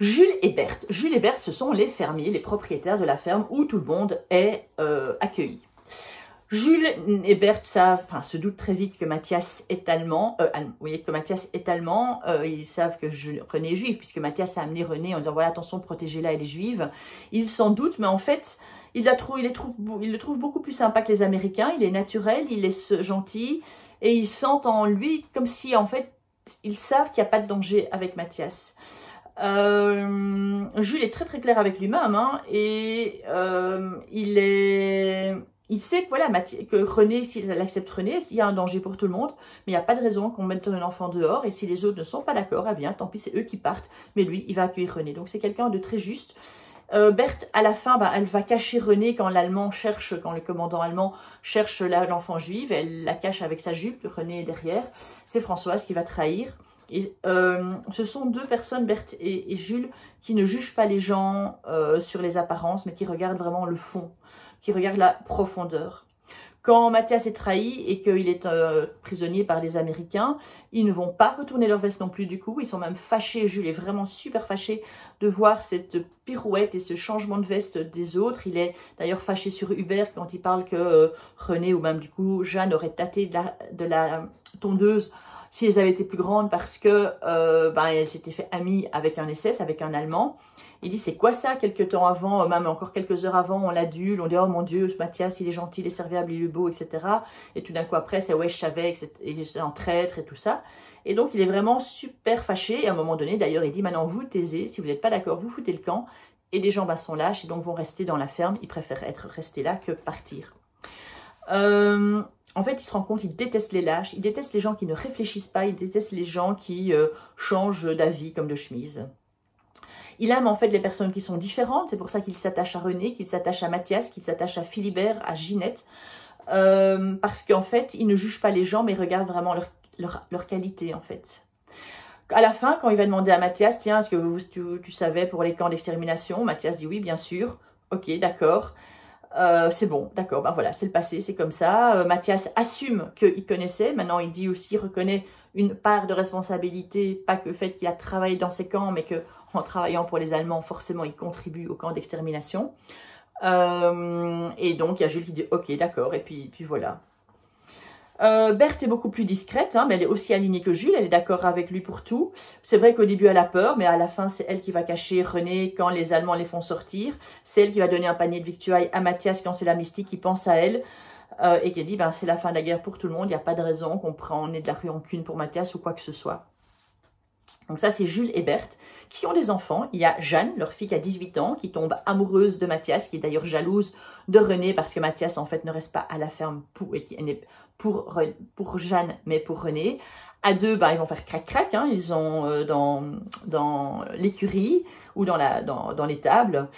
Jules et Berthe. Jules et Berthe, ce sont les fermiers, les propriétaires de la ferme où tout le monde est accueilli. Jules et Berthe se doutent très vite que Mathias est allemand. Ils savent que René est juif, puisque Mathias a amené René en disant voilà, attention, protégez-la, elle est juive. Ils s'en doutent, mais en fait, il le trouve beaucoup plus sympa que les Américains. Il est naturel, il est gentil, et ils sentent en lui comme si, en fait, ils savent qu'il n'y a pas de danger avec Mathias. Jules est très très clair avec lui-même, hein, et il sait que, voilà, que René, s'il accepte René, il y a un danger pour tout le monde, mais il n'y a pas de raison qu'on mette un enfant dehors, et si les autres ne sont pas d'accord, eh bien, tant pis, c'est eux qui partent, mais lui, il va accueillir René. Donc c'est quelqu'un de très juste. Berthe, à la fin, elle va cacher René quand quand le commandant allemand cherche l'enfant juif, elle la cache avec sa jupe, René est derrière, c'est Françoise qui va trahir. Et ce sont deux personnes, Berthe et Jules, qui ne jugent pas les gens sur les apparences, mais qui regardent vraiment le fond, qui regardent la profondeur. Quand Mathias est trahi et qu'il est prisonnier par les Américains, ils ne vont pas retourner leur veste non plus du coup. Ils sont même fâchés, Jules est vraiment super fâché de voir cette pirouette et ce changement de veste des autres. Il est d'ailleurs fâché sur Hubert quand il parle que René ou même du coup Jeanne aurait tâté de la tondeuse si elles avaient été plus grandes parce que elle s'était fait amie avec un SS, avec un Allemand. Il dit c'est quoi ça, quelques temps avant, même encore quelques heures avant, on l'adule, on dit oh mon Dieu, ce Mathias il est gentil, il est serviable, il est beau, etc. Et tout d'un coup après c'est ouais je savais que c'était un traître et tout ça. Et donc il est vraiment super fâché et à un moment donné d'ailleurs il dit maintenant vous taisez, si vous n'êtes pas d'accord vous foutez le camp. Et les gens sont lâches et donc vont rester dans la ferme, ils préfèrent être restés là que partir. En fait, il se rend compte, il déteste les lâches, il déteste les gens qui ne réfléchissent pas, il déteste les gens qui changent d'avis comme de chemise. Il aime en fait les personnes qui sont différentes, c'est pour ça qu'il s'attache à René, qu'il s'attache à Mathias, qu'il s'attache à Philibert, à Ginette, parce qu'en fait, il ne juge pas les gens, mais il regarde vraiment leur qualité en fait. À la fin, quand il va demander à Mathias, tiens, est-ce que tu savais pour les camps d'extermination? Mathias dit oui, bien sûr, ok, d'accord. C'est bon, d'accord, ben voilà, c'est le passé, c'est comme ça. Mathias assume qu'il connaissait, maintenant il dit aussi, reconnaît une part de responsabilité, pas que le fait qu'il a travaillé dans ces camps, mais que en travaillant pour les Allemands, forcément, il contribue au camp d'extermination. Et donc, il y a Jules qui dit, ok, d'accord, et puis voilà. Berthe est beaucoup plus discrète, hein, mais elle est aussi alignée que Jules, elle est d'accord avec lui pour tout. C'est vrai qu'au début elle a peur, mais à la fin c'est elle qui va cacher René quand les Allemands les font sortir. C'est elle qui va donner un panier de victuailles à Mathias quand c'est la mystique qui pense à elle. Et qui dit ben, c'est la fin de la guerre pour tout le monde, il n'y a pas de raison qu'on prenne de la rancune pour Mathias ou quoi que ce soit. Donc ça c'est Jules et Berthe qui ont des enfants. Il y a Jeanne, leur fille qui a 18 ans, qui tombe amoureuse de Mathias, qui est d'ailleurs jalouse de René parce que Mathias en fait ne reste pas à la ferme pour Jeanne mais pour René. À deux, ils vont faire crac-crac, hein, ils sont dans l'écurie ou dans l'étable.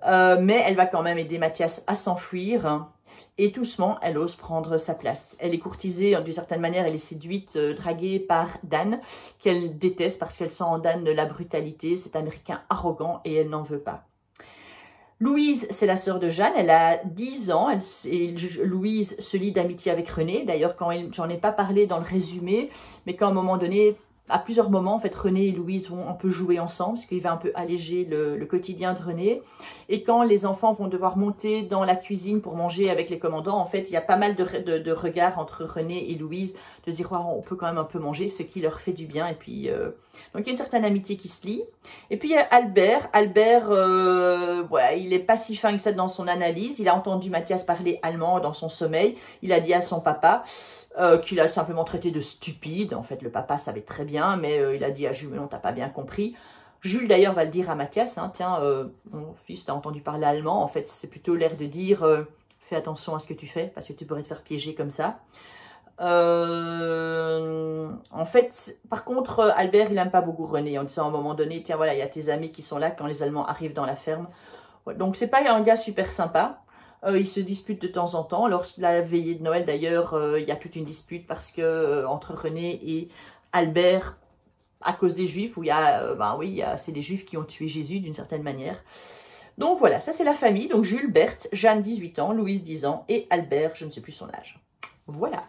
Mais elle va quand même aider Mathias à s'enfuir. Et doucement, elle ose prendre sa place. Elle est courtisée, d'une certaine manière, elle est séduite, draguée par Dan, qu'elle déteste parce qu'elle sent en Dan de la brutalité, cet Américain arrogant, et elle n'en veut pas. Louise, c'est la sœur de Jeanne, elle a 10 ans, Louise se lie d'amitié avec René. D'ailleurs, j'en ai pas parlé dans le résumé, mais qu'à un moment donné, à plusieurs moments, en fait, René et Louise vont un peu jouer ensemble, ce qui va un peu alléger le quotidien de René. Et quand les enfants vont devoir monter dans la cuisine pour manger avec les commandants, en fait, il y a pas mal de regards entre René et Louise, de dire, oh, on peut quand même un peu manger, ce qui leur fait du bien. Et puis, donc il y a une certaine amitié qui se lie. Et puis, il y a Albert. Albert, il est pas si fin que ça dans son analyse. Il a entendu Mathias parler allemand dans son sommeil. Il a dit à son papa qu'il a simplement traité de stupide. En fait, le papa savait très bien, mais il a dit à Jules, non, t'as pas bien compris. Jules, d'ailleurs, va le dire à Mathias, hein, tiens, mon fils, t'as entendu parler allemand. En fait, c'est plutôt l'air de dire, fais attention à ce que tu fais, parce que tu pourrais te faire piéger comme ça. En fait, par contre, Albert, il aime pas beaucoup René, en disant à un moment donné, tiens, voilà, il y a tes amis qui sont là quand les Allemands arrivent dans la ferme. Ouais, donc, c'est pas un gars super sympa. Ils se disputent de temps en temps. Lors de la veillée de Noël, d'ailleurs, il y a toute une dispute parce que entre René et Albert, à cause des Juifs, où c'est les Juifs qui ont tué Jésus d'une certaine manière. Donc voilà, ça c'est la famille. Donc Jules, Berthe, Jeanne, 18 ans, Louise, 10 ans et Albert, je ne sais plus son âge. Voilà.